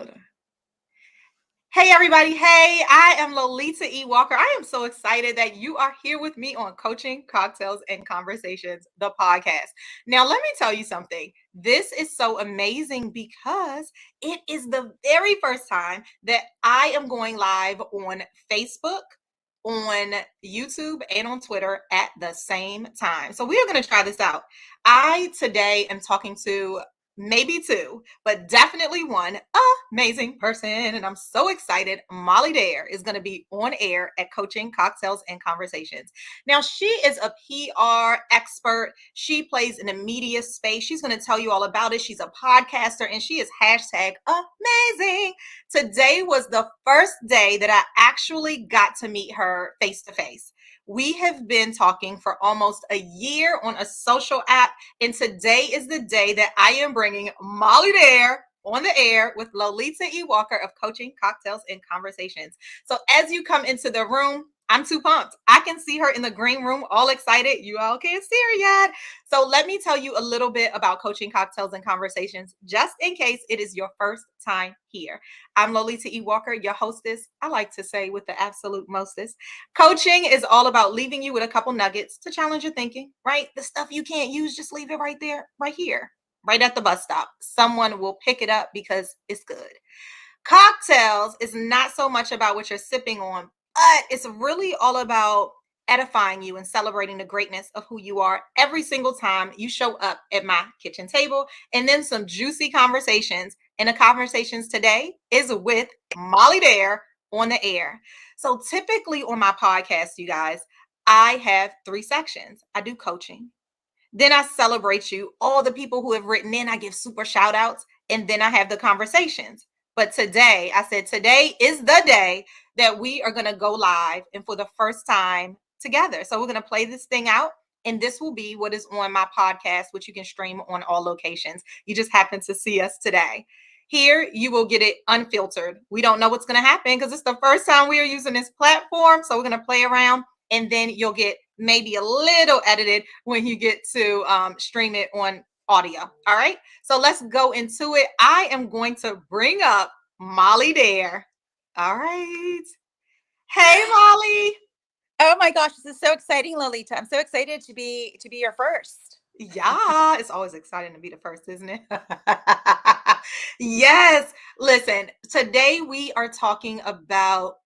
Hold on. Hey, everybody. Hey, I am Lolita E. Walker. I am so excited that you are here with me on Coaching, Cocktails, and Conversations, the podcast. Now, let me tell you something. This is so amazing because it is the very first time that I am going live on Facebook, on YouTube, and on Twitter at the same time. So, we are going to try this out. I today am talking to maybe two, but definitely one amazing person. And I'm so excited. Molly Dare is going to be on air at Coaching, Cocktails, and Conversations. Now, she is a PR expert. She plays in the media space. She's going to tell you all about it. She's a podcaster and she is hashtag amazing. Today was the first day that I actually got to meet her face to face. We have been talking for almost a year on a social app, and today is the day that I am bringing Molly Dare on the air with Lolita E. Walker of Coaching, Cocktails, and Conversations. So as you come into the room, I'm too pumped. I can see her in the green room, all excited. You all can't see her yet. So let me tell you a little bit about Coaching, Cocktails, and Conversations, just in case it is your first time here. I'm Lolita E. Walker, your hostess. I like to say with the absolute mostest. Coaching is all about leaving you with a couple nuggets to challenge your thinking, right? The stuff you can't use, just leave it right there, right here, right at the bus stop. Someone will pick it up because it's good. Cocktails is not so much about what you're sipping on, but it's really all about edifying you and celebrating the greatness of who you are every single time you show up at my kitchen table. And then some juicy conversations. And the conversations today is with Molly Dare on the air. So typically on my podcast, you guys, I have 3 sections. I do coaching. Then I celebrate you, all the people who have written in. I give super shout outs. And then I have the conversations. But today, I said, today is the day that we are going to go live and for the first time together. So we're going to play this thing out. And this will be what is on my podcast, which you can stream on all locations. You just happen to see us today. Here, you will get it unfiltered. We don't know what's going to happen because it's the first time we are using this platform. So we're going to play around and then you'll get maybe a little edited when you get to stream it on audio. All right. So let's go into it. I am going to bring up Molly Dare. All right. Hey, Molly. Oh my gosh, this is so exciting, Lolita. I'm so excited to be your first. Yeah, it's always exciting to be the first, isn't it? Yes. Listen, today we are talking about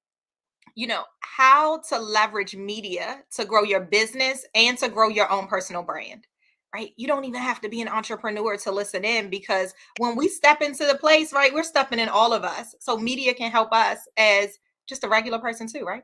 how to leverage media to grow your business and to grow your own personal brand, right? You don't even have to be an entrepreneur to listen in because when we step into the place, right, we're stepping in all of us. So media can help us as just a regular person too, right?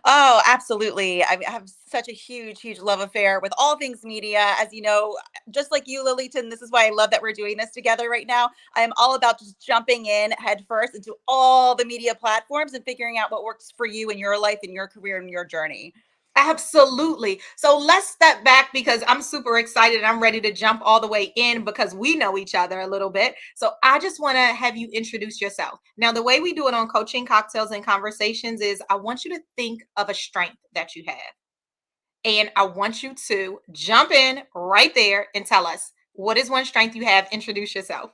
Oh, absolutely. I have such a huge love affair with all things media. As you know, just like you, Lolita, and this is why I love that we're doing this together right now. I am all about just jumping in head first into all the media platforms and figuring out what works for you in your life and your career and your journey. Absolutely. So let's step back because I'm super excited. I'm ready to jump all the way in because we know each other a little bit. So I just want to have you introduce yourself. Now, the way we do it on Coaching, Cocktails, and Conversations is I want you to think of a strength that you have. And I want you to jump in right there and tell us what is one strength you have. Introduce yourself.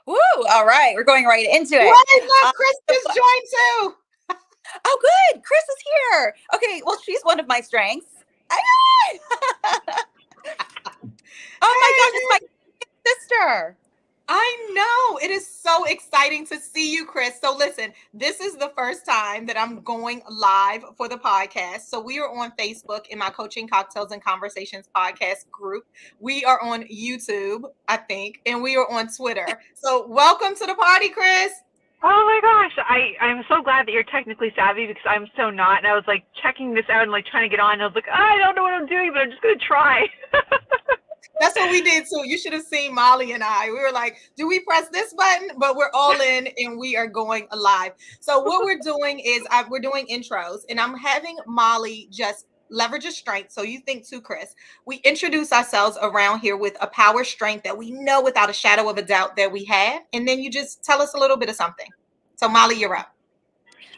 Woo! All right, we're going right into it. Wait, look, Kris just joined too. Oh, good. Kris is here. Okay, well, she's one of my strengths. Oh my gosh, it's my sister. I know. It is so exciting to see you, Kris. So listen, this is the first time that I'm going live for the podcast. So we are on Facebook in my Coaching, Cocktails, and Conversations podcast group. We are on YouTube, I think, and we are on Twitter. So welcome to the party, Kris. Oh my gosh, I'm so glad that you're technically savvy because I'm so not. And I was like checking this out and like trying to get on. And I was like, I don't know what I'm doing, but I'm just going to try. That's what we did too. You should have seen Molly and I. We were like, do we press this button? But we're all in and we are going live. So what we're doing is we're doing intros and I'm having Molly just leverage a strength. So you think too, Kris. We introduce ourselves around here with a power strength that we know without a shadow of a doubt that we have. And then you just tell us a little bit of something. So Molly, you're up.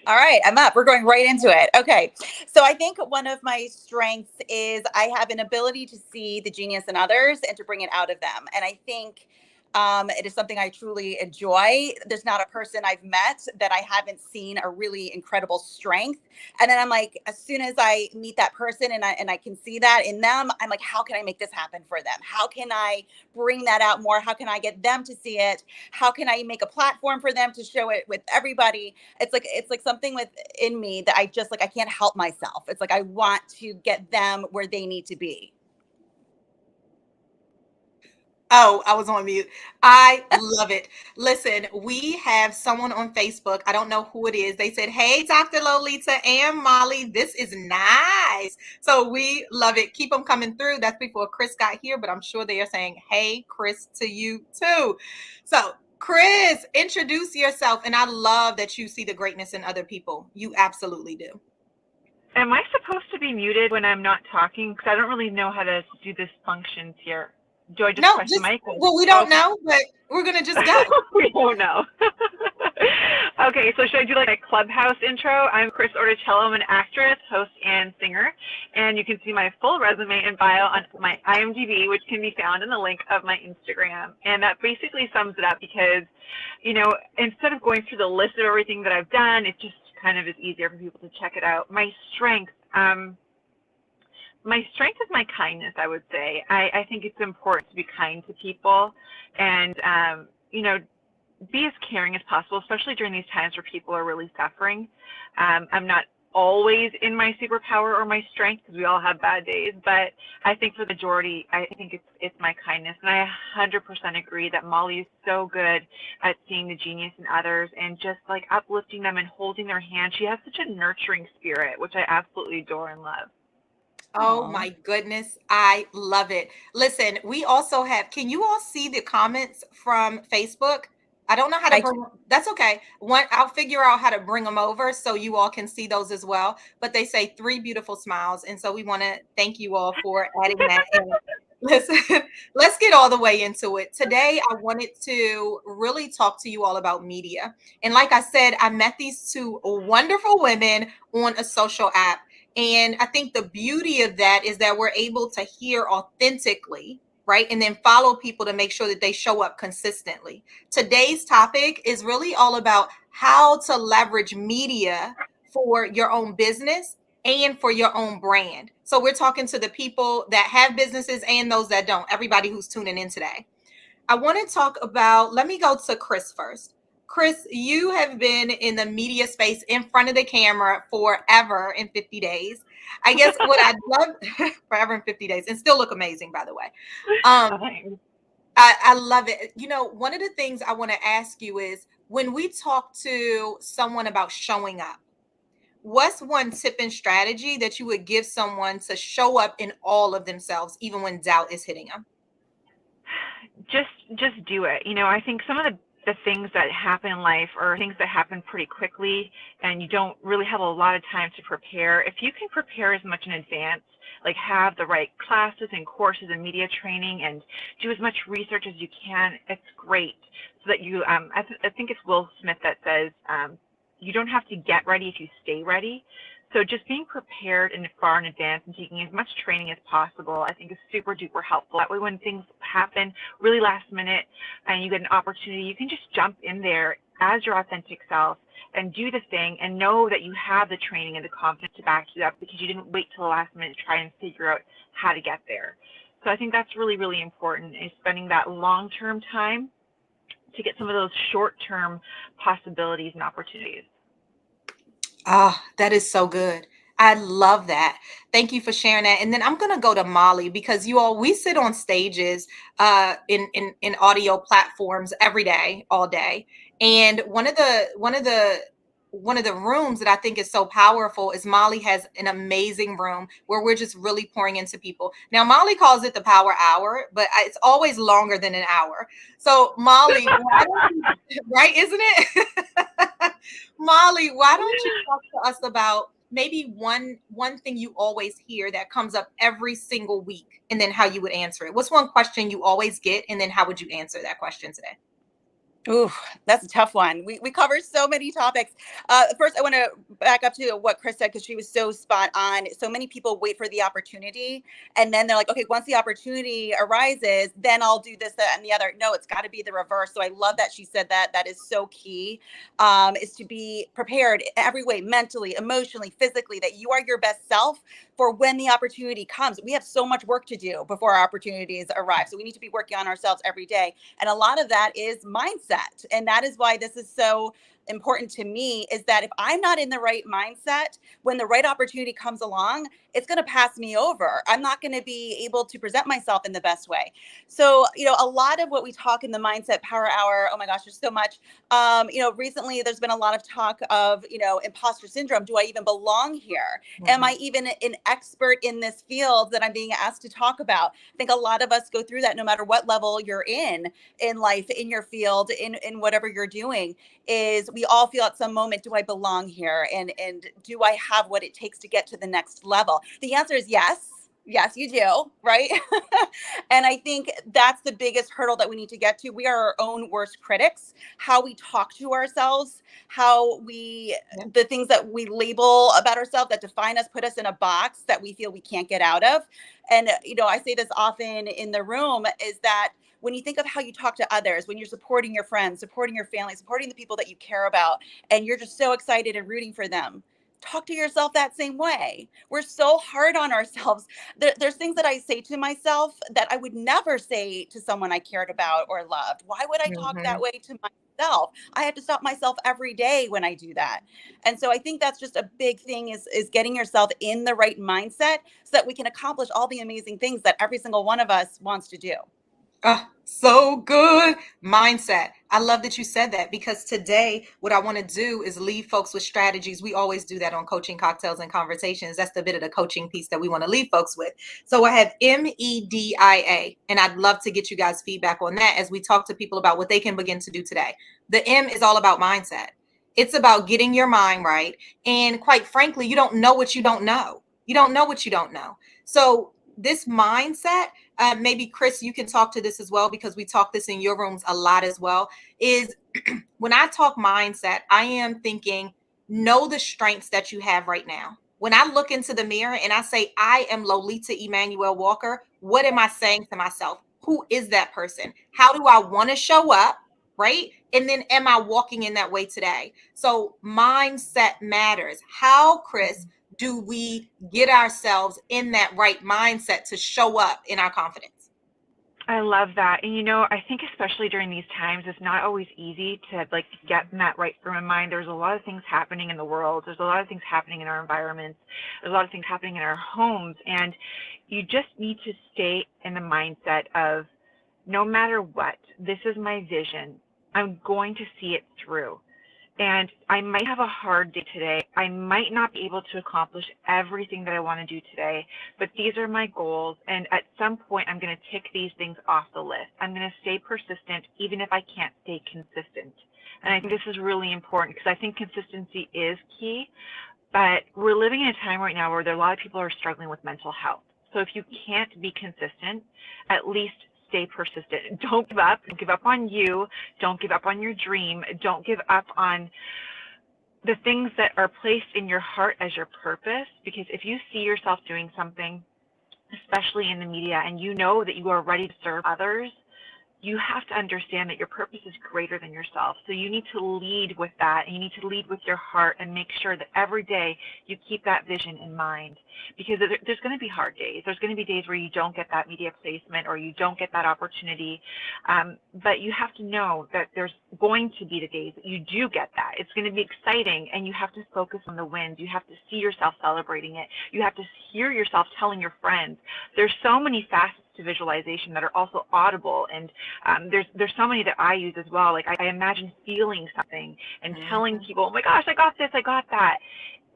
All right, I'm up. We're going right into it. Okay. So I think one of my strengths is I have an ability to see the genius in others and to bring it out of them. And I think It is something I truly enjoy. There's not a person I've met that I haven't seen a really incredible strength. And then I'm like, as soon as I meet that person and I can see that in them, I'm like, how can I make this happen for them? How can I bring that out more? How can I get them to see it? How can I make a platform for them to show it with everybody? It's like something within me that I just like, I can't help myself. It's like I want to get them where they need to be. Oh, I was on mute. I love it. Listen, we have someone on Facebook. I don't know who it is. They said, "Hey, Dr. Lolita and Molly, this is nice." So we love it. Keep them coming through. That's before Kris got here, but I'm sure they are saying, "Hey, Kris," to you too. So, Kris, introduce yourself. And I love that you see the greatness in other people. You absolutely do. Am I supposed to be muted when I'm not talking? Because I don't really know how to do this functions here. Do I just No, press the mic? well, we don't know, but we're going to just go. We don't know. Okay, so should I do like a Clubhouse intro? I'm Kris Orticello. I'm an actress, host, and singer. And you can see my full resume and bio on my IMDb, which can be found in the link of my Instagram. And that basically sums it up because, you know, instead of going through the list of everything that I've done, it just kind of is easier for people to check it out. My strength is my kindness, I would say. I think it's important to be kind to people and, you know, be as caring as possible, especially during these times where people are really suffering. I'm not always in my superpower or my strength because we all have bad days, but I think for the majority, I think it's my kindness. And I 100% agree that Molly is so good at seeing the genius in others and just like uplifting them and holding their hand. She has such a nurturing spirit, which I absolutely adore and love. Oh Aw. my goodness. I love it. Listen, we also have, can you all see the comments from Facebook? I don't know how to I bring, that's okay. I'll figure out how to bring them over so you all can see those as well. But they say 3 beautiful smiles. And so we want to thank you all for adding that. And listen, let's get all the way into it. Today, I wanted to really talk to you all about media. And like I said, I met these two wonderful women on a social app. And I think the beauty of that is that we're able to hear authentically, right? And then follow people to make sure that they show up consistently. Today's topic is really all about how to leverage media for your own business and for your own brand. So we're talking to the people that have businesses and those that don't, everybody who's tuning in today. I want to talk about, let me go to Kris first. Kris, you have been in the media space in front of the camera forever in 50 days. I guess what I'd love forever in 50 days and still look amazing, by the way. I love it. You know, one of the things I want to ask you is when we talk to someone about showing up, what's one tip and strategy that you would give someone to show up in all of themselves, even when doubt is hitting them? Just do it. You know, I think some of the things that happen in life are things that happen pretty quickly and you don't really have a lot of time to prepare. If you can prepare as much in advance, like have the right classes and courses and media training and do as much research as you can, it's great. So that you, I think it's Will Smith that says, you don't have to get ready if you stay ready. So just being prepared in far in advance and taking as much training as possible, I think is super duper helpful. That way when things happen really last minute and you get an opportunity, you can just jump in there as your authentic self and do the thing and know that you have the training and the confidence to back you up because you didn't wait till the last minute to try and figure out how to get there. So I think that's really, really important, is spending that long-term time to get some of those short-term possibilities and opportunities. Ah, that is so good. I love that. Thank you for sharing that. And then I'm gonna go to Molly because you all, we sit on stages in audio platforms every day, all day. And one of the rooms that I think is so powerful is Molly has an amazing room where we're just really pouring into people. Now Molly calls it the power hour, but it's always longer than an hour. So Molly, why don't you, right, isn't it? Molly, why don't you talk to us about maybe one thing you always hear that comes up every single week and then how you would answer it? What's one question you always get and then how would you answer that question today? Ooh, that's a tough one. We cover so many topics. First, I want to back up to what Kris said because she was so spot on. So many people wait for the opportunity, and then they're like, okay, once the opportunity arises, then I'll do this, that, and the other. No, it's got to be the reverse. So I love that she said that. That is so key. Is to be prepared every way, mentally, emotionally, physically, that you are your best self for when the opportunity comes. We have so much work to do before our opportunities arrive. So we need to be working on ourselves every day. And a lot of that is mindset. And that is why this is so important to me, is that if I'm not in the right mindset, when the right opportunity comes along, it's going to pass me over. I'm not going to be able to present myself in the best way. So, a lot of what we talk in the Mindset Power Hour, oh my gosh, there's so much. Recently there's been a lot of talk of, imposter syndrome. Do I even belong here? Mm-hmm. Am I even an expert in this field that I'm being asked to talk about? I think a lot of us go through that no matter what level you're in life, in your field, in whatever you're doing. Is we all feel at some moment, do I belong here? And do I have what it takes to get to the next level? The answer is yes. Yes, you do, right? And I think that's the biggest hurdle that we need to get to. We are our own worst critics. How we talk to ourselves, the things that we label about ourselves that define us, put us in a box that we feel we can't get out of. And, I say this often in the room, is that when you think of how you talk to others, when you're supporting your friends, supporting your family, supporting the people that you care about, and you're just so excited and rooting for them, talk to yourself that same way. We're so hard on ourselves. There's things that I say to myself that I would never say to someone I cared about or loved. Why would I talk that way to myself? I have to stop myself every day when I do that. And so I think that's just a big thing, is getting yourself in the right mindset so that we can accomplish all the amazing things that every single one of us wants to do. So good. Mindset. I love that you said that, because today what I want to do is leave folks with strategies. We always do that on Coaching Cocktails and Conversations. That's the bit of the coaching piece that we want to leave folks with. So I have MEDIA, and I'd love to get you guys feedback on that as we talk to people about what they can begin to do today. The M is all about mindset. It's about getting your mind right. And quite frankly, you don't know what you don't know. You don't know what you don't know. So this mindset, maybe Kris, you can talk to this as well, because we talk this in your rooms a lot as well, is when I talk mindset, I am thinking, know the strengths that you have right now. When I look into the mirror and I say, I am Lolita Emmanuel Walker, what am I saying to myself? Who is that person? How do I want to show up? Right? And then am I walking in that way today? So mindset matters. How, Kris, do we get ourselves in that right mindset to show up in our confidence? I love that. And I think especially during these times, it's not always easy to get in that right frame of mind. There's a lot of things happening in the world. There's a lot of things happening in our environments. There's a lot of things happening in our homes. And you just need to stay in the mindset of, no matter what, this is my vision. I'm going to see it through. And I might have a hard day today. I might not be able to accomplish everything that I want to do today, but these are my goals. And at some point, I'm going to tick these things off the list. I'm going to stay persistent, even if I can't stay consistent. And I think this is really important, because I think consistency is key. But we're living in a time right now where a lot of people are struggling with mental health. So if you can't be consistent, at least stay persistent. Don't give up. Don't give up on you. Don't give up on your dream. Don't give up on the things that are placed in your heart as your purpose. Because if you see yourself doing something, especially in the media, and you know that you are ready to serve others, you have to understand that your purpose is greater than yourself. So you need to lead with that, and you need to lead with your heart, and make sure that every day you keep that vision in mind. Because there's going to be hard days. There's going to be days where you don't get that media placement, or you don't get that opportunity. But you have to know that there's going to be the days that you do get that. It's going to be exciting, and you have to focus on the wins. You have to see yourself celebrating it. You have to hear yourself telling your friends. There's so many facets to visualization that are also audible, and there's so many that I use as well. Like I imagine feeling something and telling people, oh my gosh, I got this, I got that.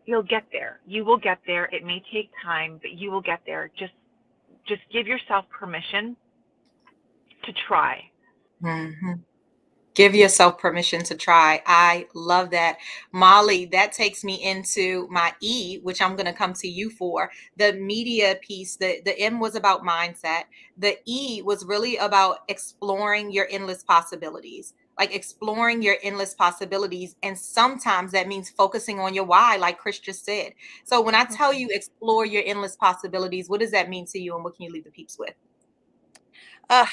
You'll get there. You will get there. It may take time, but you will get there. Just give yourself permission to try. Mm-hmm. Give yourself permission to try. I love that. Molly, that takes me into my E, which I'm going to come to you for. The media piece, the M was about mindset. The E was really about exploring your endless possibilities, like exploring your endless possibilities. And sometimes that means focusing on your why, like Kris just said. So when I tell you explore your endless possibilities, what does that mean to you? And what can you leave the peeps with?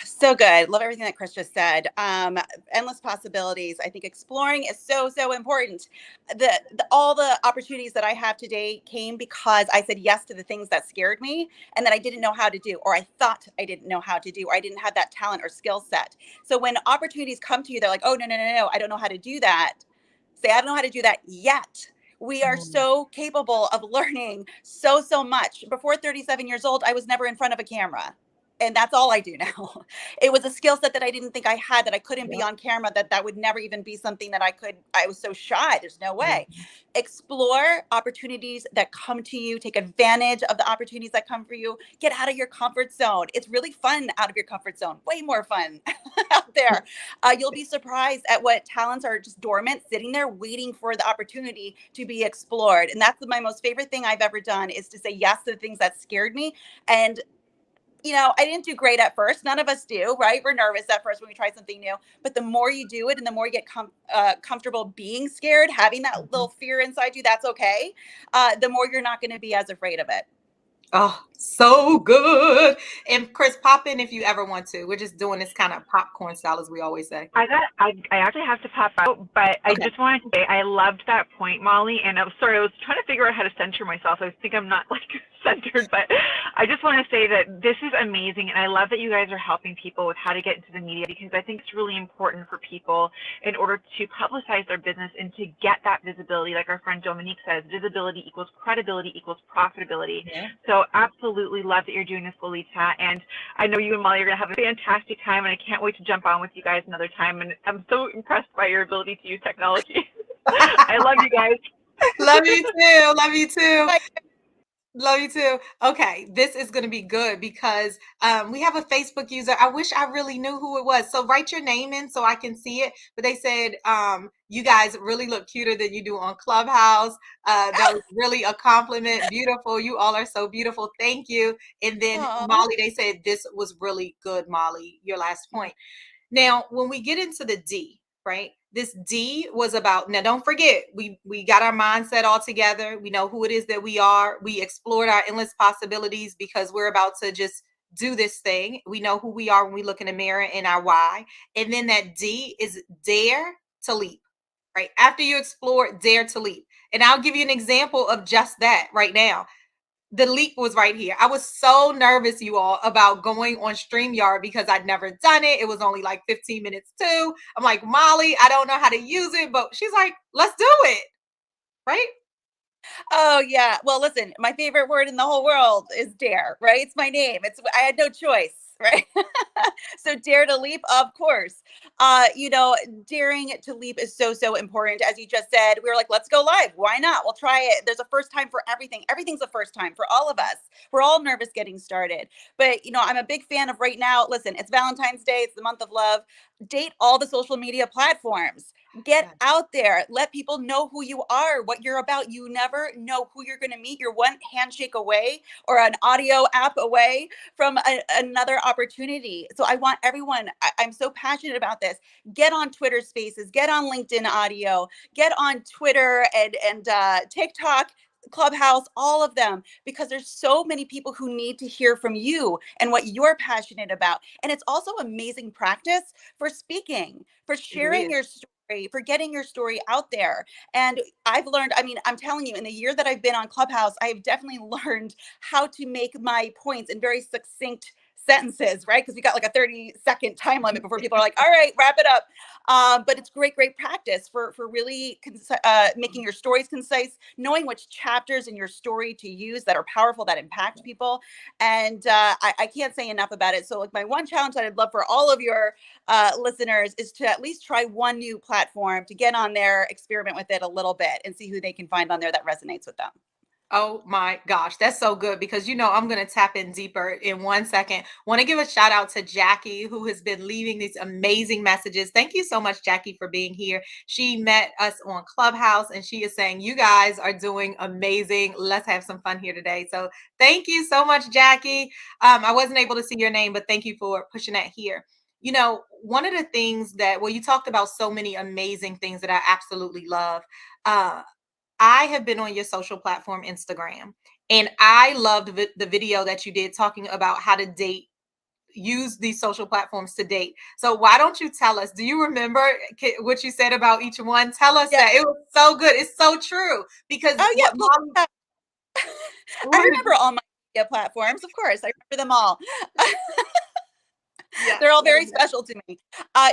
So good. Love everything that Kris just said. Endless possibilities. I think exploring is so important. All the opportunities that I have today came because I said yes to the things that scared me and that I didn't know how to do, or I thought I didn't know how to do, or I didn't have that talent or skill set. So when opportunities come to you, they're like, oh, no, I don't know how to do that. Say, I don't know how to do that yet. We are so capable of learning so much. Before 37 years old, I was never in front of a camera. And that's all I do now. It was a skill set that I didn't think I had, that I couldn't be on camera, that would never even be something that I was so shy. There's no way. Explore opportunities that come to you. Take advantage of the opportunities that come for you. Get out of your comfort zone. It's really fun out of your comfort zone. Way more fun out there. You'll be surprised at what talents are just dormant, sitting there waiting for the opportunity to be explored. And that's my most favorite thing I've ever done, is to say yes to the things that scared me. And I didn't do great at first. None of us do, right? We're nervous at first when we try something new. But the more you do it and the more you get comfortable being scared, having that little fear inside you, that's okay. The more you're not going to be as afraid of it. Oh, so good. And Kris, pop in if you ever want to. We're just doing this kind of popcorn style, as we always say. I actually have to pop out, but I just wanted to say I loved that point, Molly. And I'm sorry, I was trying to figure out how to center myself. I think I'm not like centered, but I just want to say that this is amazing, and I love that you guys are helping people with how to get into the media, because I think it's really important for people in order to publicize their business and to get that visibility. Like our friend Dominique says, visibility equals credibility equals profitability. Yeah. So absolutely love that you're doing this, Lolita, and I know you and Molly are going to have a fantastic time, and I can't wait to jump on with you guys another time. And I'm so impressed by your ability to use technology. I love you guys. Love you too. Love you too. Bye. Love you too. Okay, this is going to be good because we have a Facebook user. I wish I really knew who it was. So write your name in so I can see it. But they said, you guys really look cuter than you do on Clubhouse. That was really a compliment. Beautiful. You all are so beautiful. Thank you. And then Molly, they said, this was really good, Molly, your last point. Now, when we get into the D, right? This D was about, now don't forget, we got our mindset all together. We know who it is that we are. We explored our endless possibilities because we're about to just do this thing. We know who we are when we look in the mirror and our why. And then that D is dare to leap, right? After you explore, dare to leap. And I'll give you an example of just that right now. The leap was right here. I was so nervous, you all, about going on StreamYard because I'd never done it. It was only like 15 minutes too. I'm like, Molly, I don't know how to use it, but she's like, let's do it. Right? Oh yeah. Well, listen, my favorite word in the whole world is dare, right? It's my name. I had no choice, right? So dare to leap, of course. Daring to leap is so important. As you just said, we were like, let's go live. Why not? We'll try it. There's a first time for everything. Everything's a first time for all of us. We're all nervous getting started. But, I'm a big fan of right now. Listen, it's Valentine's Day. It's the month of love. Date all the social media platforms. Get out there. Let people know who you are, what you're about. You never know who you're going to meet. You're one handshake away or an audio app away from another opportunity. So I want everyone, I'm so passionate about this. Get on Twitter Spaces, get on LinkedIn Audio, get on Twitter and TikTok, Clubhouse, all of them, because there's so many people who need to hear from you and what you're passionate about. And it's also amazing practice for speaking, for sharing your story, for getting your story out there. And I've learned, I'm telling you, in the year that I've been on Clubhouse, I've definitely learned how to make my points in very succinct sentences, right? Because we got like a 30-second time limit before people are like, all right, wrap it up. But it's great practice for really making your stories concise, knowing which chapters in your story to use that are powerful, that impact people. And I can't say enough about it. So like my one challenge that I'd love for all of your listeners is to at least try one new platform, to get on there, experiment with it a little bit and see who they can find on there that resonates with them. Oh my gosh, that's so good because I'm going to tap in deeper in 1 second. Want to give a shout out to Jackie, who has been leaving these amazing messages. Thank you so much, Jackie, for being here. She met us on Clubhouse and she is saying, "You guys are doing amazing. Let's have some fun here today." So thank you so much, Jackie. I wasn't able to see your name, but thank you for pushing that here. One of the things well, you talked about so many amazing things that I absolutely love. Uh, I have been on your social platform, Instagram, and I loved the video that you did talking about how to date, use these social platforms to date. So why don't you tell us? Do you remember what you said about each one? Tell us Yeah. that. It was so good. It's so true because Oh yeah. what Well, Molly. I remember all my media platforms. Of course, I remember them all. Yeah, They're all very special to me.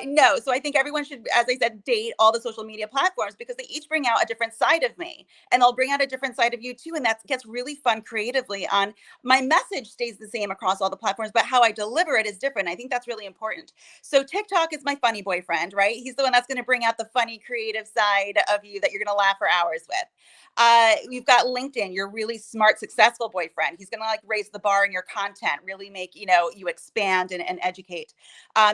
No, so I think everyone should, as I said, date all the social media platforms because they each bring out a different side of me, and they'll bring out a different side of you too. And that gets really fun creatively. On my message stays the same across all the platforms, but how I deliver it is different. I think that's really important. So TikTok is my funny boyfriend, right? He's the one that's going to bring out the funny, creative side of you that you're going to laugh for hours with. You've got LinkedIn, your really smart, successful boyfriend. He's going to like raise the bar in your content, really make, you expand and educate.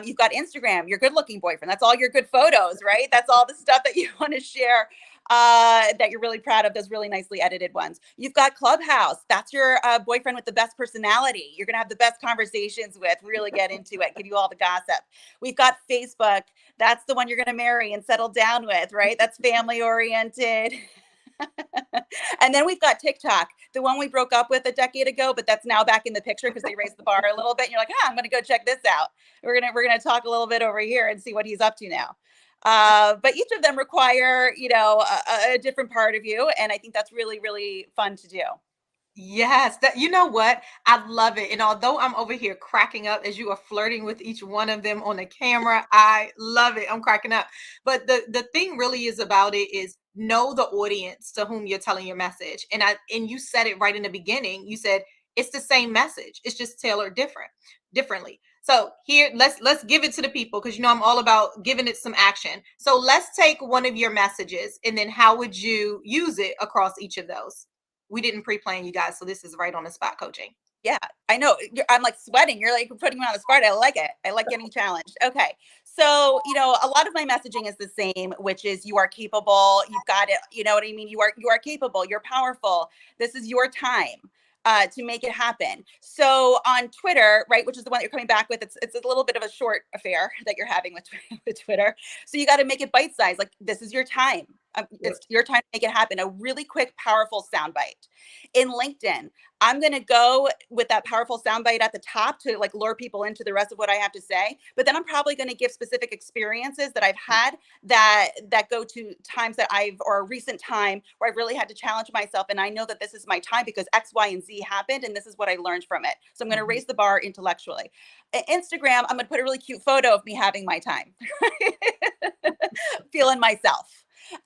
You've got Instagram, your good looking boyfriend. That's all your good photos, right? That's all the stuff that you want to share that you're really proud of, those really nicely edited ones. You've got Clubhouse. That's your boyfriend with the best personality. You're going to have the best conversations with, really get into it, give you all the gossip. We've got Facebook. That's the one you're going to marry and settle down with, right? That's family oriented. And then we've got TikTok, the one we broke up with a decade ago, but that's now back in the picture because they raised the bar a little bit. And you're like, I'm going to go check this out. We're gonna talk a little bit over here and see what he's up to now. But each of them require, a different part of you, and I think that's really, really fun to do. Yes, that you know what? I love it. And although I'm over here cracking up as you are flirting with each one of them on the camera, I love it. I'm cracking up. But the thing really is about it is know the audience to whom you're telling your message. And you said it right in the beginning. You said it's the same message. It's just tailored differently. So here, let's give it to the people because I'm all about giving it some action. So let's take one of your messages and then how would you use it across each of those? We didn't pre-plan, you guys, so this is right on the spot coaching. Yeah, I know. I'm like sweating. You're like putting me on the spot. I like it. I like getting challenged. Okay. So, a lot of my messaging is the same, which is you are capable. You've got it. You know what I mean? You are capable. You're powerful. This is your time to make it happen. So on Twitter, right, which is the one that you're coming back with, it's a little bit of a short affair that you're having with Twitter. So you got to make it bite sized. Like this is your time. It's your time to make it happen. A really quick, powerful soundbite. In LinkedIn, I'm going to go with that powerful soundbite at the top to like lure people into the rest of what I have to say. But then I'm probably going to give specific experiences that I've had that go to times that or a recent time where I've really had to challenge myself. And I know that this is my time because X, Y, and Z happened. And this is what I learned from it. So I'm going to raise the bar intellectually. Instagram, I'm going to put a really cute photo of me having my time, feeling myself.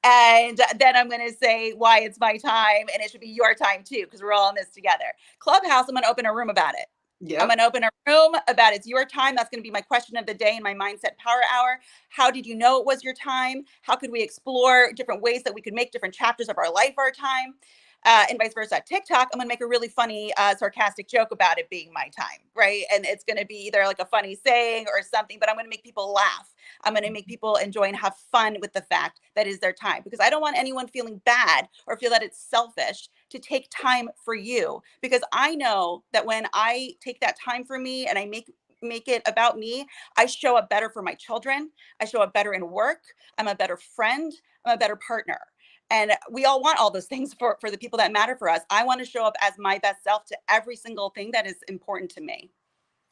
And then I'm going to say why it's my time and it should be your time too, because we're all in this together. Clubhouse, I'm going to open a room about it. Yep. I'm going to open a room about it's your time. That's going to be my question of the day in my Mindset Power Hour. How did you know it was your time? How could we explore different ways that we could make different chapters of our life our time? And vice versa. TikTok, I'm going to make a really funny, sarcastic joke about it being my time, right? And it's going to be either like a funny saying or something, but I'm going to make people laugh. I'm going to make people enjoy and have fun with the fact that is their time, because I don't want anyone feeling bad or feel that it's selfish to take time for you, because I know that when I take that time for me and I make it about me, I show up better for my children. I show up better in work. I'm a better friend. I'm a better partner. And we all want all those things for the people that matter for us. I want to show up as my best self to every single thing that is important to me.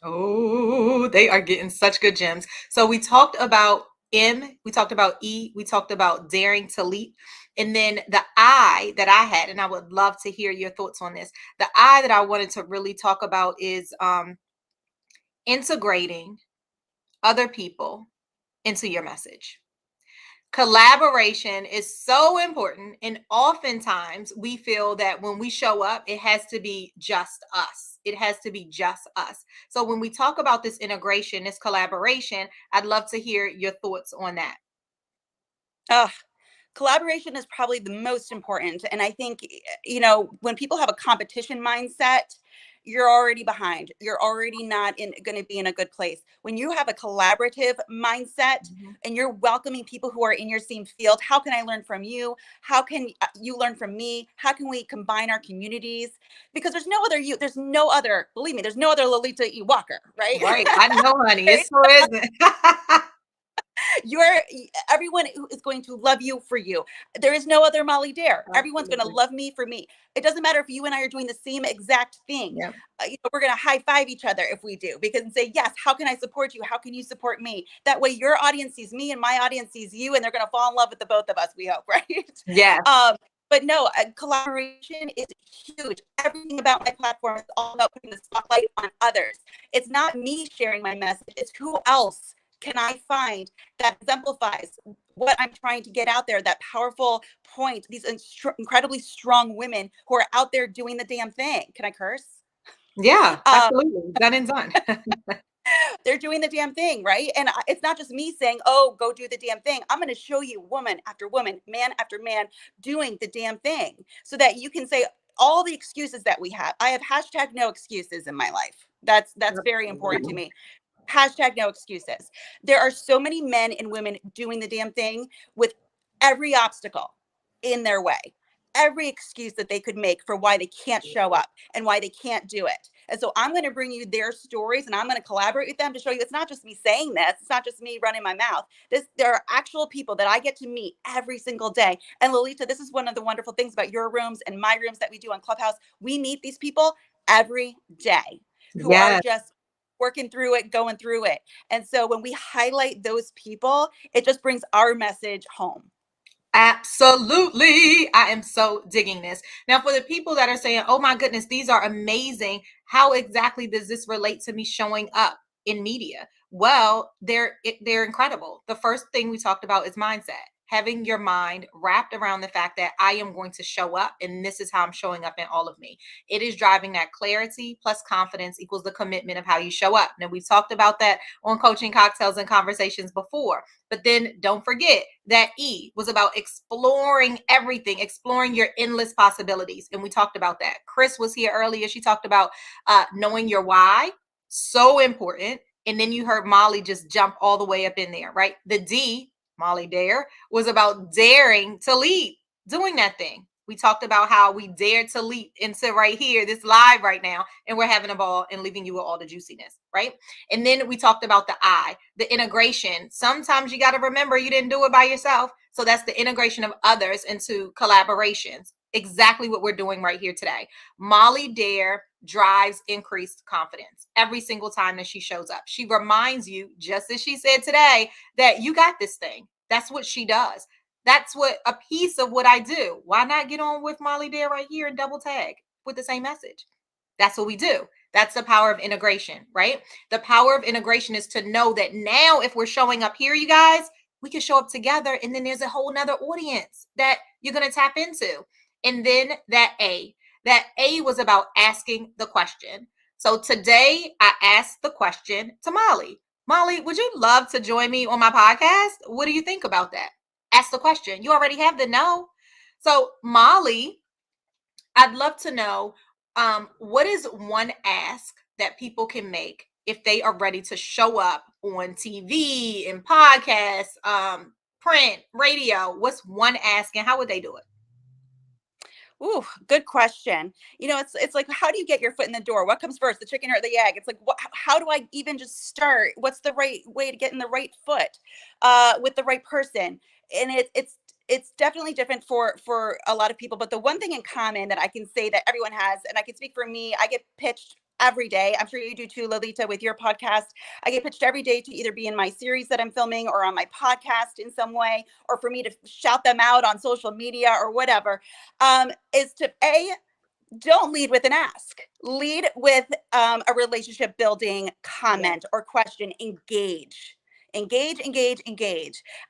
Oh, they are getting such good gems. So we talked about M, we talked about E, we talked about daring to leap. And then the I that I had, and I would love to hear your thoughts on this. The I that I wanted to really talk about is integrating other people into your message. Collaboration is so important. And oftentimes we feel that when we show up, it has to be just us. It has to be just us. So when we talk about this integration, this collaboration, I'd love to hear your thoughts on that. Collaboration is probably the most important. And I think, you know, when people have a competition mindset, you're already behind. You're already not going to be in a good place. When you have a collaborative mindset and you're welcoming people who are in your same field, how can I learn from you? How can you learn from me? How can we combine our communities? Because there's no other you. There's no other, believe me, there's no other Lolita E. Walker, right? Right. I know, honey. It so isn't. Everyone is going to love you for you. There is no other Molly Dare. Everyone's going to love me for me. It doesn't matter if you and I are doing the same exact thing. Yep. You know, we're going to high five each other if we do, because and say, yes, how can I support you? How can you support me? That way your audience sees me and my audience sees you, and they're going to fall in love with the both of us, we hope, right? Yeah. But no, collaboration is huge. Everything about my platform is all about putting the spotlight on others. It's not me sharing my message. It's who else can I find that exemplifies what I'm trying to get out there, that powerful point, these incredibly strong women who are out there doing the damn thing. Can I curse? Yeah, absolutely. Done and done. They're doing the damn thing, right? And it's not just me saying, oh, go do the damn thing. I'm going to show you woman after woman, man after man doing the damn thing, so that you can say all the excuses that we have. I have hashtag no excuses in my life. That's very important to me. Hashtag no excuses. There are so many men and women doing the damn thing with every obstacle in their way, every excuse that they could make for why they can't show up and why they can't do it. And so I'm going to bring you their stories, and I'm going to collaborate with them to show you it's not just me saying this. It's not just me running my mouth. There are actual people that I get to meet every single day. And Lolita, this is one of the wonderful things about your rooms and my rooms that we do on Clubhouse. We meet these people every day who are just working through it, going through it. And so when we highlight those people, it just brings our message home. Absolutely. I am so digging this. Now, for the people that are saying, oh my goodness, these are amazing, how exactly does this relate to me showing up in media? Well, they're incredible. The first thing we talked about is mindset. Having your mind wrapped around the fact that I am going to show up and this is how I'm showing up in all of me. It is driving that clarity plus confidence equals the commitment of how you show up. Now, we've talked about that on Coaching Cocktails and Conversations before, but then don't forget that E was about exploring everything, exploring your endless possibilities. And we talked about that. Kris was here earlier. She talked about knowing your why. So important. And then you heard Molly just jump all the way up in there, right? The D, Molly Dare, was about daring to lead, doing that thing. We talked about how we dared to leap into right here, this live right now, and we're having a ball and leaving you with all the juiciness, right? And then we talked about the I, the integration. Sometimes you got to remember you didn't do it by yourself. So that's the integration of others into collaborations. Exactly what we're doing right here today. Molly Dare drives increased confidence every single time that she shows up. She reminds you, just as she said today, that you got this thing. That's what she does. That's what a piece of what I do. Why not get on with Molly Dare right here and double tag with the same message? That's what we do. That's the power of integration, right? The power of integration is to know that now if we're showing up here, you guys, we can show up together, and then there's a whole nother audience that you're going to tap into. And then that A was about asking the question. So today I asked the question to Molly. Molly, would you love to join me on my podcast? What do you think about that? Ask the question. You already have the no. So Molly, I'd love to know what is one ask that people can make if they are ready to show up on TV and podcasts, print, radio? What's one ask and how would they do it? Ooh, good question. You know, it's like, how do you get your foot in the door? What comes first, the chicken or the egg? It's like, how do I even just start? What's the right way to get in the right foot with the right person? And it's definitely different for a lot of people. But the one thing in common that I can say that everyone has, and I can speak for me, I get pitched every day. I'm sure you do too, Lolita, with your podcast. I get pitched every day to either be in my series that I'm filming or on my podcast in some way, or for me to shout them out on social media or whatever, is to don't lead with an ask. Lead with a relationship building comment or question. Engage.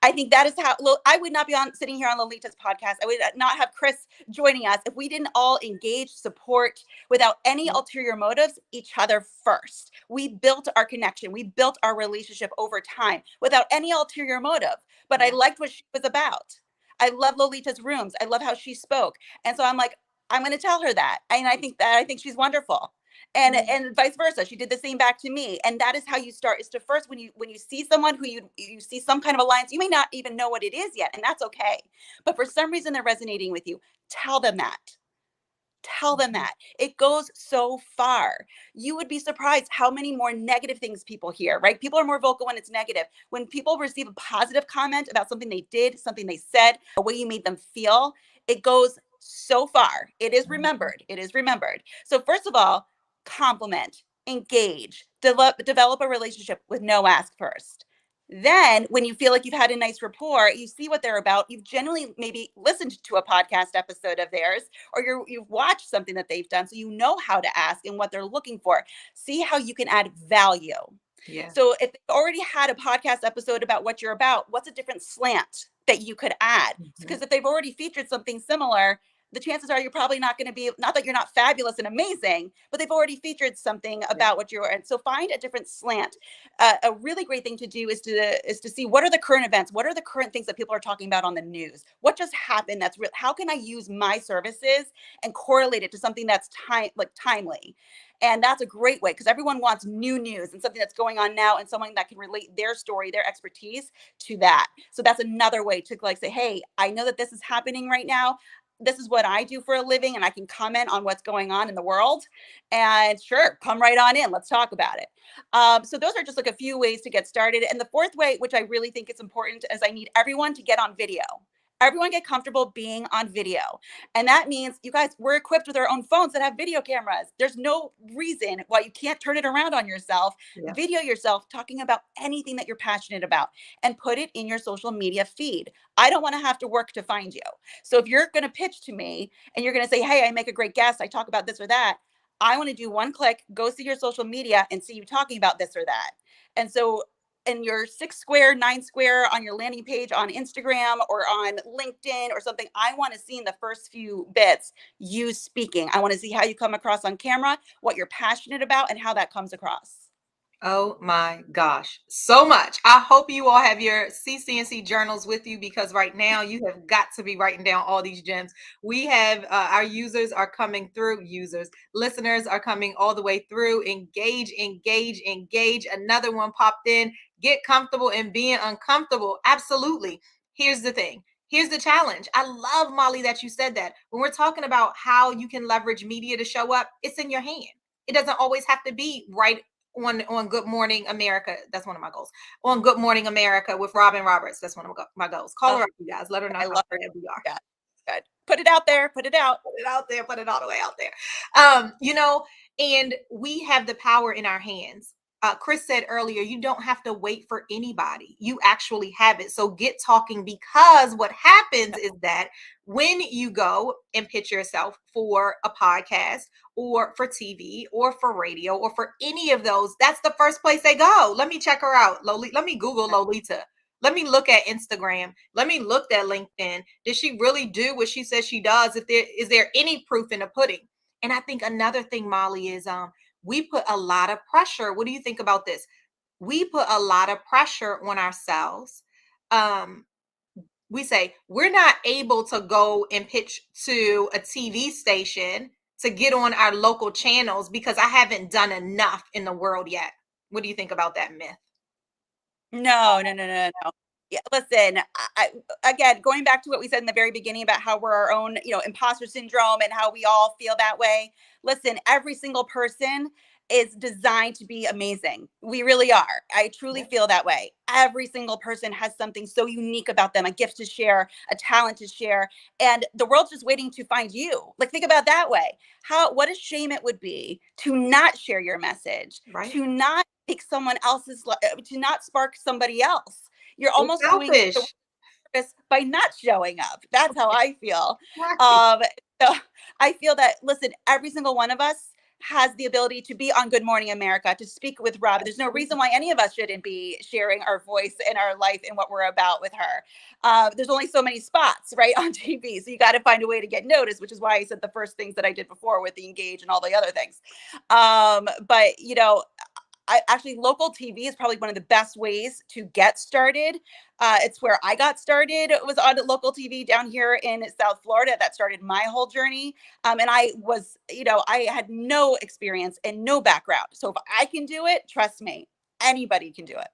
I think that is how I would not be sitting here on Lolita's podcast. I would not have Kris joining us if we didn't all engage, support without any ulterior motives each other first. We built our connection. We built our relationship over time without any ulterior motive. But I liked what she was about. I love Lolita's rooms. I love how she spoke. And so I'm like, I'm going to tell her that. And I think she's wonderful. And vice versa. She did the same back to me. And that is how you start, is to first, when you see someone who you see some kind of alliance, you may not even know what it is yet, and that's okay. But for some reason they're resonating with you. Tell them that. Tell them that. It goes so far. You would be surprised how many more negative things people hear, right? People are more vocal when it's negative. When people receive a positive comment about something they did, something they said, a way you made them feel, it goes so far. It is remembered. It is remembered. So first of all, compliment, engage, develop a relationship with no ask first. Then when you feel like you've had a nice rapport, you see what they're about, you've genuinely maybe listened to a podcast episode of theirs, or you've watched something that they've done, so you know how to ask and what they're looking for. See how you can add value. Yeah. So if they've already had a podcast episode about what you're about, what's a different slant that you could add? Because if they've already featured something similar, the chances are you're probably not going to be, not that you're not fabulous and amazing, but they've already featured something about what you're. And so find a different slant. A really great thing to do is to see, what are the current events? What are the current things that people are talking about on the news? What just happened that's real? How can I use my services and correlate it to something that's timely? And that's a great way, because everyone wants new news and something that's going on now and someone that can relate their story, their expertise to that. So that's another way to say, hey, I know that this is happening right now. This is what I do for a living, and I can comment on what's going on in the world. And sure, come right on in. Let's talk about it. So those are just a few ways to get started. And the fourth way, which I really think is important, is I need everyone to get on video. Everyone get comfortable being on video. And that means, you guys, we're equipped with our own phones that have video cameras. There's no reason why you can't turn it around on yourself, video yourself talking about anything that you're passionate about, and put it in your social media feed. I don't want to have to work to find you. So if you're going to pitch to me and you're going to say, hey, I make a great guest, I talk about this or that, I want to do one click, go see your social media and see you talking about this or that. And so in your 6 square, 9 square on your landing page on Instagram or on LinkedIn or something, I want to see in the first few bits you speaking. I want to see how you come across on camera, what you're passionate about, and how that comes across. Oh my gosh, so much. I hope you all have your CC&C journals with you, because right now you have got to be writing down all these gems. We have our users are coming through, listeners are coming all the way through. Engage, engage, engage. Another one popped in. Get comfortable in being uncomfortable. Absolutely. Here's the thing. Here's the challenge. I love, Molly, that you said that. When we're talking about how you can leverage media to show up, it's in your hand. It doesn't always have to be right on Good Morning America. That's one of my goals. On Good Morning America with Robin Roberts. That's one of my goals. Call her up, you guys. Let her know I love her. We are. Yeah. Good. Put it out there. Put it out. Put it out there. Put it all the way out there. And we have the power in our hands. Kris said earlier, you don't have to wait for anybody. You actually have it. So get talking, because what happens is that when you go and pitch yourself for a podcast or for TV or for radio or for any of those, that's the first place they go. Let me check her out. Let me Google Lolita. Let me look at Instagram. Let me look at LinkedIn. Did she really do what she says she does? Is there any proof in the pudding? And I think another thing, Molly, is we put a lot of pressure. What do you think about this? We put a lot of pressure on ourselves. We say we're not able to go and pitch to a TV station to get on our local channels because I haven't done enough in the world yet. What do you think about that myth? No. Yeah, listen, again, going back to what we said in the very beginning about how we're our own, imposter syndrome and how we all feel that way. Listen, every single person is designed to be amazing. We really are. I truly feel that way. Every single person has something so unique about them, a gift to share, a talent to share, and the world's just waiting to find you. Think about that way. What a shame it would be to not share your message, right? To not take someone else's, to not spark somebody else. You're almost doing the service by not showing up. That's how I feel. Right. So I feel that, listen, every single one of us has the ability to be on Good Morning America, to speak with Rob. There's no reason why any of us shouldn't be sharing our voice and our life and what we're about with her. There's only so many spots, right, on TV. So you got to find a way to get noticed, which is why I said the first things that I did before with the engage and all the other things. But actually, local TV is probably one of the best ways to get started. It's where I got started. It was on local TV down here in South Florida. That started my whole journey. And I was, I had no experience and no background. So if I can do it, trust me, anybody can do it.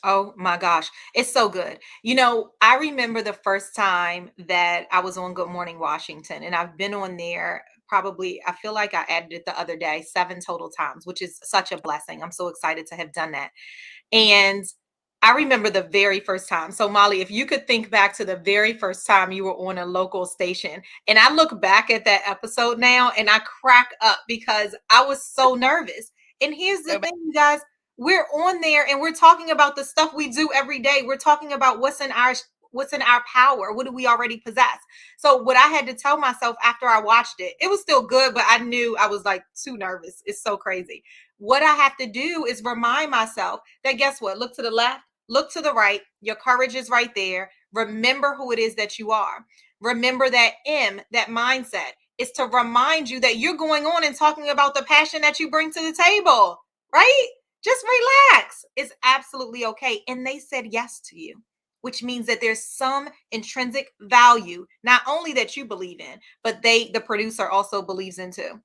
Oh my gosh, it's so good. I remember the first time that I was on Good Morning Washington, and I've been on there probably, I feel like I added it the other day, 7 total times, which is such a blessing. I'm so excited to have done that. And I remember the very first time. So, Molly, if you could think back to the very first time you were on a local station, and I look back at that episode now and I crack up because I was so nervous. And here's the thing, you guys, we're on there and we're talking about the stuff we do every day. We're talking about what's in our power. What do we already possess? So what I had to tell myself after I watched it, it was still good, but I knew I was like too nervous. It's so crazy. What I have to do is remind myself that, guess what? Look to the left, look to the right. Your courage is right there. Remember who it is that you are. Remember that that mindset is to remind you that you're going on and talking about the passion that you bring to the table, right? Just relax. It's absolutely okay. And they said yes to you, which means that there's some intrinsic value, not only that you believe in, but the producer also believes in too.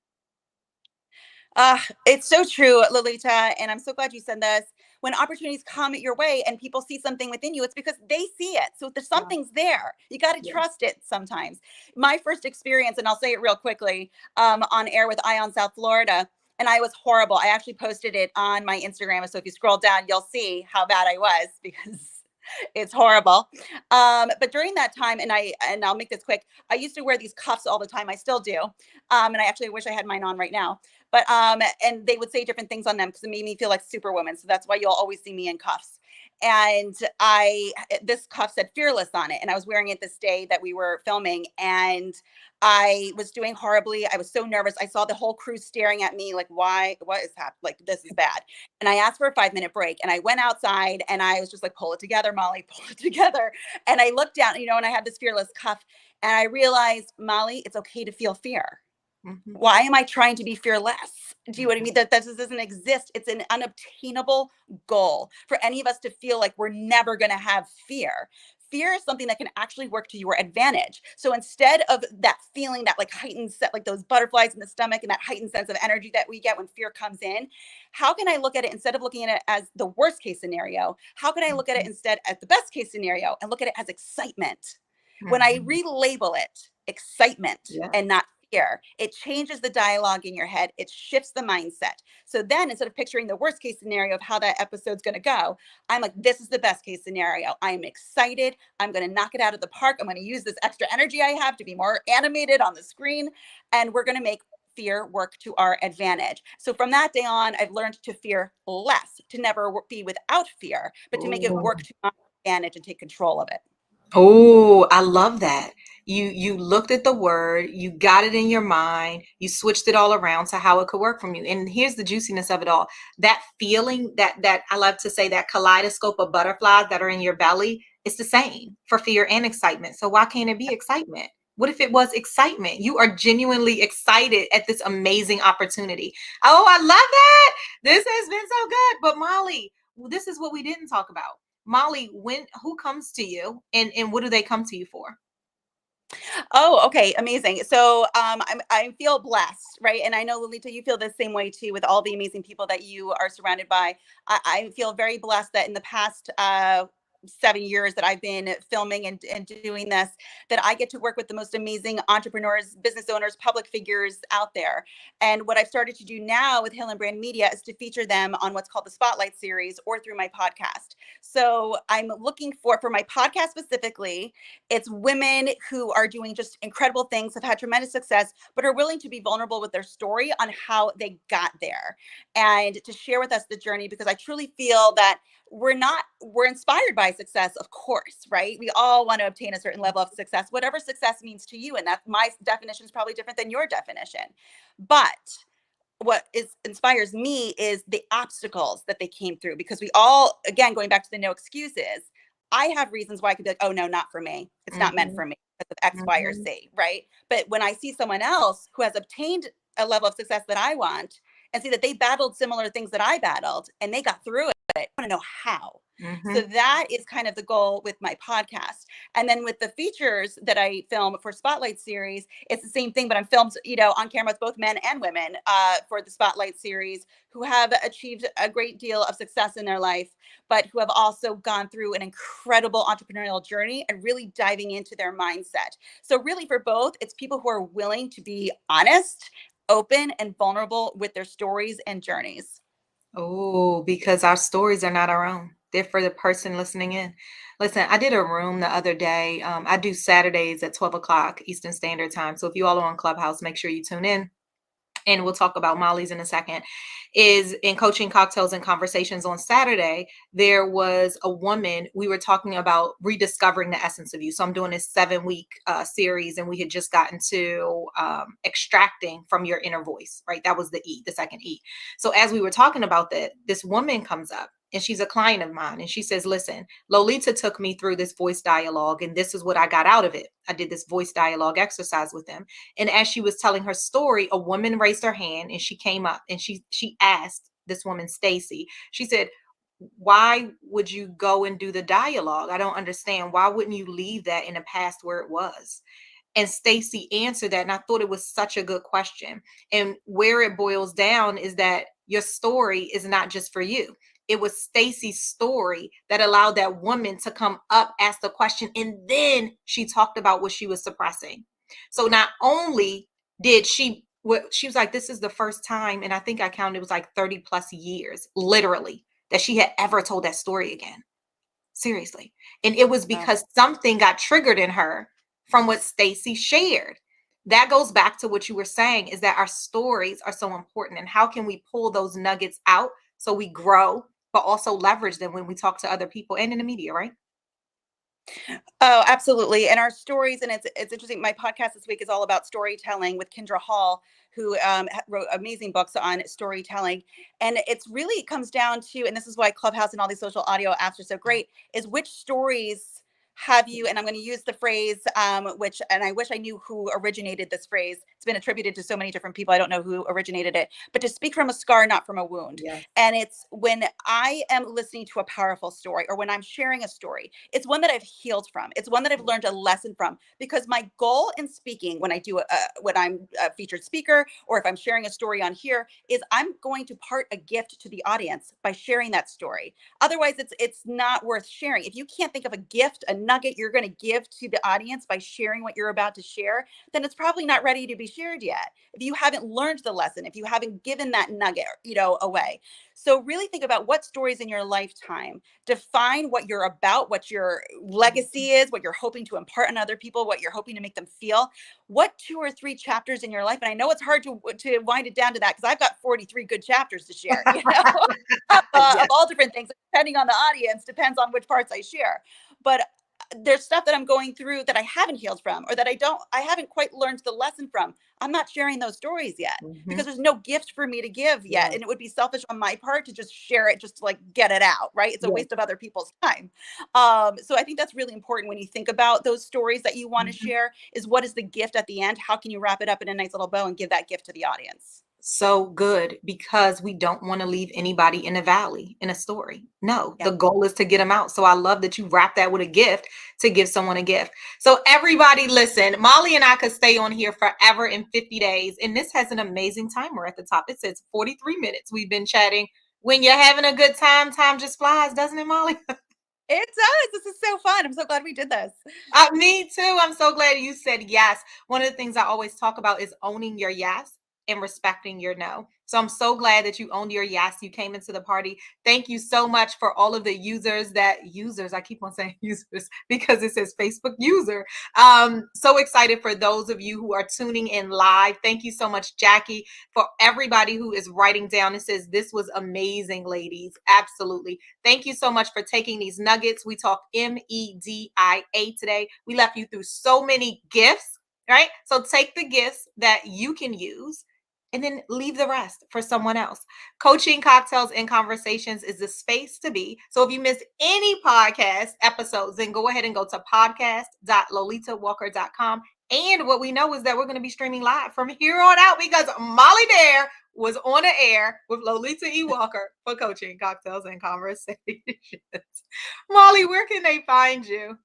It's so true, Lolita. And I'm so glad you said this. When opportunities come your way and people see something within you, it's because they see it. So there's something's there. You got to trust it sometimes. My first experience, and I'll say it real quickly, on air with Ion South Florida, and I was horrible. I actually posted it on my Instagram. So if you scroll down, you'll see how bad I was because it's horrible. But during that time, and I'll make this quick, I used to wear these cuffs all the time. I still do. And I actually wish I had mine on right now. But and they would say different things on them because it made me feel like Superwoman. So that's why you'll always see me in cuffs. And this cuff said fearless on it. And I was wearing it this day that we were filming. And I was doing horribly. I was so nervous. I saw the whole crew staring at me like, what is happening? Like, this is bad. And I asked for a 5-minute break and I went outside and I was just like, pull it together, Molly, pull it together. And I looked down, and I had this fearless cuff and I realized, Molly, it's okay to feel fear. Mm-hmm. Why am I trying to be fearless? Do you know what I mean? That doesn't exist. It's an unobtainable goal for any of us to feel like we're never going to have fear. Fear is something that can actually work to your advantage. So instead of that feeling, that like heightened set, like those butterflies in the stomach and that heightened sense of energy that we get when fear comes in, how can I look at it instead of looking at it as the worst case scenario? How can I look at it instead as the best case scenario and look at it as excitement? Mm-hmm. When I relabel it excitement and not fear, it changes the dialogue in your head. It shifts the mindset. So then instead of picturing the worst case scenario of how that episode's going to go, I'm like, this is the best case scenario. I'm excited. I'm going to knock it out of the park. I'm going to use this extra energy I have to be more animated on the screen. And we're going to make fear work to our advantage. So from that day on, I've learned to fear less, to never be without fear, but to make it work to my advantage and take control of it. Oh, I love that. You looked at the word, you got it in your mind, you switched it all around to how it could work from you. And here's the juiciness of it all. That feeling that I love to say, that kaleidoscope of butterflies that are in your belly, it's the same for fear and excitement. So why can't it be excitement? What if it was excitement? You are genuinely excited at this amazing opportunity. Oh, I love that. This has been so good. But Molly, this is what we didn't talk about. Molly, who comes to you and what do they come to you for? Oh, okay. Amazing. So I feel blessed, right? And I know, Lolita, you feel the same way too with all the amazing people that you are surrounded by. I feel very blessed that in the past 7 years that I've been filming and doing this, that I get to work with the most amazing entrepreneurs, business owners, public figures out there. And what I've started to do now with Hillenbrand Media is to feature them on what's called the Spotlight series or through my podcast. So I'm looking for my podcast specifically, it's women who are doing just incredible things, have had tremendous success, but are willing to be vulnerable with their story on how they got there and to share with us the journey, because I truly feel that we're inspired by success, of course, right? We all want to obtain a certain level of success, whatever success means to you. And that's my definition is probably different than your definition. But what inspires me is the obstacles that they came through, because we all, again, going back to the no excuses, I have reasons why I could be like, oh no, not for me. It's not meant for me because of X, Y, or Z, right? But when I see someone else who has obtained a level of success that I want, and see that they battled similar things that I battled and they got through it. I want to know how. So that is kind of the goal with my podcast. And then with the features that I film for Spotlight series, it's the same thing, but I'm filmed, on camera with both men and women for the Spotlight series who have achieved a great deal of success in their life, but who have also gone through an incredible entrepreneurial journey and really diving into their mindset. So really for both, it's people who are willing to be honest, open, and vulnerable with their stories and journeys. Oh, because our stories are not our own. They're for the person listening in. Listen, I did a room the other day. I do Saturdays at 12 o'clock Eastern Standard Time. So if you all are on Clubhouse, make sure you tune in. And we'll talk about Molly's in a second, is in Coaching Cocktails and Conversations on Saturday, there was a woman, we were talking about rediscovering the essence of you. So I'm doing this 7-week series, and we had just gotten to extracting from your inner voice, right? That was the second E. So as we were talking about that, this woman comes up, and she's a client of mine, and she says, listen, Lolita took me through this voice dialogue, and this is what I got out of it. I did this voice dialogue exercise with them. And as she was telling her story, a woman raised her hand, and she came up, and she asked this woman, Stacy, she said, why would you go and do the dialogue? I don't understand. Why wouldn't you leave that in the past where it was? And Stacy answered that. And I thought it was such a good question. And where it boils down is that your story is not just for you. It was Stacy's story that allowed that woman to come up, ask the question, and then she talked about what she was suppressing. So not only did she was like, this is the first time, and I think I counted, it was like 30 plus years, literally, that she had ever told that story again. Seriously. And it was because something got triggered in her from what Stacy shared. That goes back to what you were saying, is that our stories are so important. And how can we pull those nuggets out so we grow, but also leverage them when we talk to other people and in the media, right? Oh, absolutely. And our stories, and it's interesting. My podcast this week is all about storytelling with Kendra Hall, who wrote amazing books on storytelling. And it's really, it comes down to, and this is why Clubhouse and all these social audio apps are so great, is which stories have you, and I'm going to use the phrase, and I wish I knew who originated this phrase. It's been attributed to so many different people. I don't know who originated it, but to speak from a scar, not from a wound. Yes. And it's when I am listening to a powerful story, or when I'm sharing a story, it's one that I've healed from. It's one that I've learned a lesson from, because my goal in speaking, when I do when I'm a featured speaker, or if I'm sharing a story on here, is I'm going to part a gift to the audience by sharing that story. Otherwise, it's not worth sharing. If you can't think of a gift, a nugget you're going to give to the audience by sharing what you're about to share, then it's probably not ready to be shared yet. If you haven't learned the lesson, if you haven't given that nugget, away. So really think about what stories in your lifetime define what you're about, what your legacy is, what you're hoping to impart on other people, what you're hoping to make them feel. What 2 or 3 chapters in your life, and I know it's hard to wind it down to that, because I've got 43 good chapters to share, of all different things, depending on the audience, depends on which parts I share. But there's stuff that I'm going through that I haven't healed from, or that I haven't quite learned the lesson from. I'm not sharing those stories yet, because there's no gift for me to give yet. And it would be selfish on my part to just share it, just to like get it out, right? It's a waste of other people's time. So I think that's really important when you think about those stories that you want to share, is what is the gift at the end? How can you wrap it up in a nice little bow and give that gift to the audience? So good, because we don't want to leave anybody in a valley in a story. No, the goal is to get them out. So I love that you wrap that with a gift, to give someone a gift. So everybody listen, Molly and I could stay on here forever in 50 days. And this has an amazing timer at the top. It says 43 minutes. We've been chatting. When you're having a good time, time just flies, doesn't it, Molly? It does. This is so fun. I'm so glad we did this. Me too. I'm so glad you said yes. One of the things I always talk about is owning your yes and respecting your no. So I'm so glad that you owned your yes. You came into the party. Thank you so much for all of the users, I keep on saying users because it says Facebook user. So excited for those of you who are tuning in live. Thank you so much, Jackie, for everybody who is writing down. It says, this was amazing, ladies. Absolutely. Thank you so much for taking these nuggets. We talked MEDIA today. We left you through so many gifts, right? So take the gifts that you can use, and then leave the rest for someone else. Coaching Cocktails and Conversations is the space to be. So if you missed any podcast episodes, then go ahead and go to podcast.lolitawalker.com. And what we know is that we're going to be streaming live from here on out, because Molly Dare was on the air with Lolita E. Walker for Coaching, Cocktails, and Conversations. Molly, where can they find you?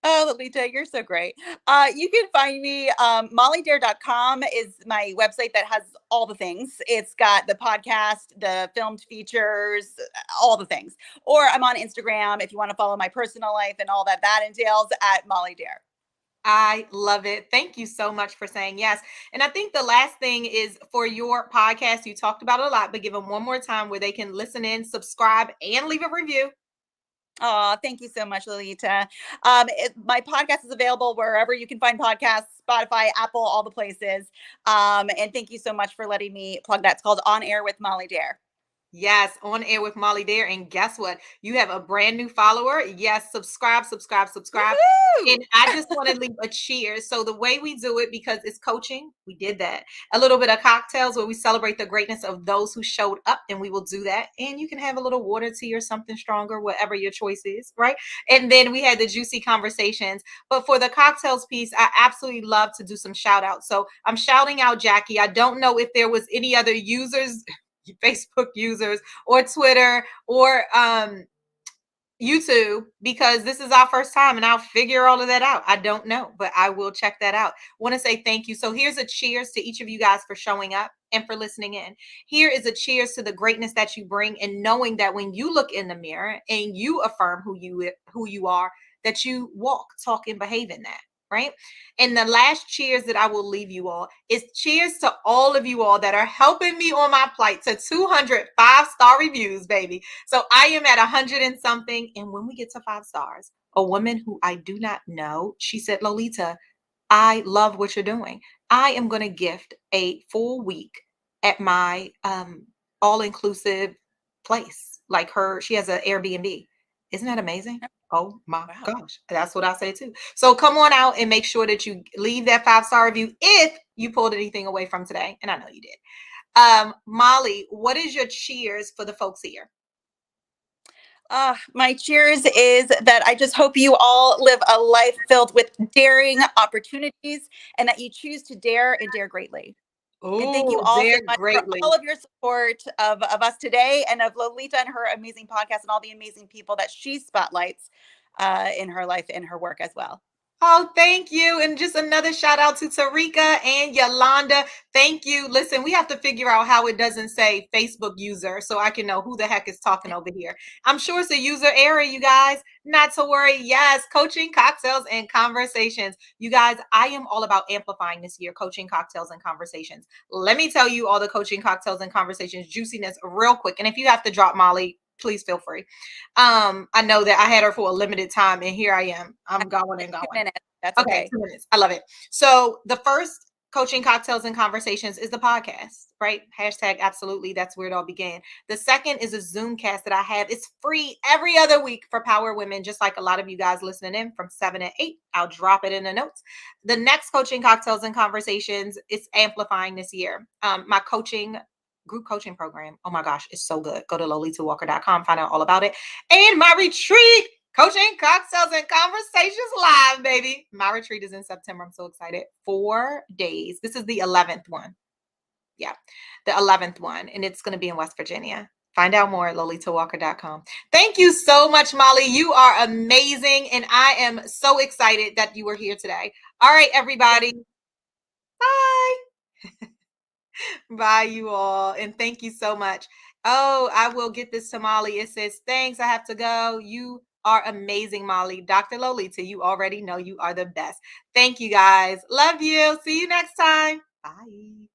Oh, Lolita, you're so great. You can find me, mollydare.com is my website that has all the things. It's got the podcast, the filmed features, all the things. Or I'm on Instagram if you want to follow my personal life and all that entails at Molly Dare. I love it. Thank you so much for saying yes. And I think the last thing is for your podcast, you talked about it a lot, but give them one more time where they can listen in, subscribe, and leave a review. Oh, thank you so much, Lolita. My podcast is available wherever you can find podcasts, Spotify, Apple, all the places. And thank you so much for letting me plug that. It's called On Air with Molly Dare. Yes, On Air with Molly Dare. And guess what? You have a brand new follower. Yes, subscribe. Woo-hoo! And I just want to leave a cheers. So the way we do it, because it's coaching, we did that. A little bit of cocktails where we celebrate the greatness of those who showed up, and we will do that. And you can have a little water, tea, or something stronger, whatever your choice is, right? And then we had the juicy conversations. But for the cocktails piece, I absolutely love to do some shout outs. So I'm shouting out Jackie. I don't know if there was any other users, Facebook users or Twitter or YouTube, because this is our first time and I'll figure all of that out. I don't know, but I will check that out. Want to say thank you. So here's a cheers to each of you guys for showing up and for listening in. Here is a cheers to the greatness that you bring, and knowing that when you look in the mirror and you affirm who you are, that you walk, talk, and behave in that. Right. And the last cheers that I will leave you all is cheers to all of you all that are helping me on my plight to 200 5-star reviews, baby. So I am at 100 and something. And when we get to 5 stars, a woman who I do not know, she said, Lolita, I love what you're doing. I am going to gift a full week at my all-inclusive place. Like she has an Airbnb. Isn't that amazing? Oh my gosh. That's what I say too. So come on out and make sure that you leave that 5-star review if you pulled anything away from today. And I know you did. Molly, what is your cheers for the folks here? My cheers is that I just hope you all live a life filled with daring opportunities, and that you choose to dare and dare greatly. And thank you Oh, all so dare much for greatly. all of your support of us today, and of Lolita and her amazing podcast and all the amazing people that she spotlights in her life and her work as well. Oh, thank you. And just another shout out to Tarika and Yolanda. Thank you. Listen, we have to figure out how it doesn't say Facebook user so I can know who the heck is talking over here. I'm sure it's a user error, you guys. Not to worry. Yes, coaching, cocktails, and conversations. You guys, I am all about amplifying this year, coaching, cocktails, and conversations. Let me tell you all the coaching, cocktails, and conversations juiciness real quick. And if you have to drop Molly, please feel free. I know that I had her for a limited time, and here I am. I'm going and going. 2 minutes. That's Okay, okay. 2 minutes. I love it. So the first coaching, cocktails, and conversations is the podcast, right? Hashtag absolutely. That's where it all began. The second is a Zoom cast that I have. It's free every other week for Power Women, just like a lot of you guys listening in from 7 to 8. I'll drop it in the notes. The next coaching, cocktails, and conversations is amplifying this year. My group coaching program. Oh my gosh, it's so good. Go to lolitawalker.com, find out all about it. And my retreat, Coaching, Cocktails, and Conversations Live, baby. My retreat is in September. I'm so excited. 4 days. This is the 11th one. Yeah, the 11th one. And it's going to be in West Virginia. Find out more at lolitawalker.com. Thank you so much, Molly. You are amazing. And I am so excited that you were here today. All right, everybody. Bye. Bye, you all. And thank you so much. Oh, I will get this to Molly. It says, thanks. I have to go. You are amazing, Molly. Dr. Lolita, you already know you are the best. Thank you, guys. Love you. See you next time. Bye.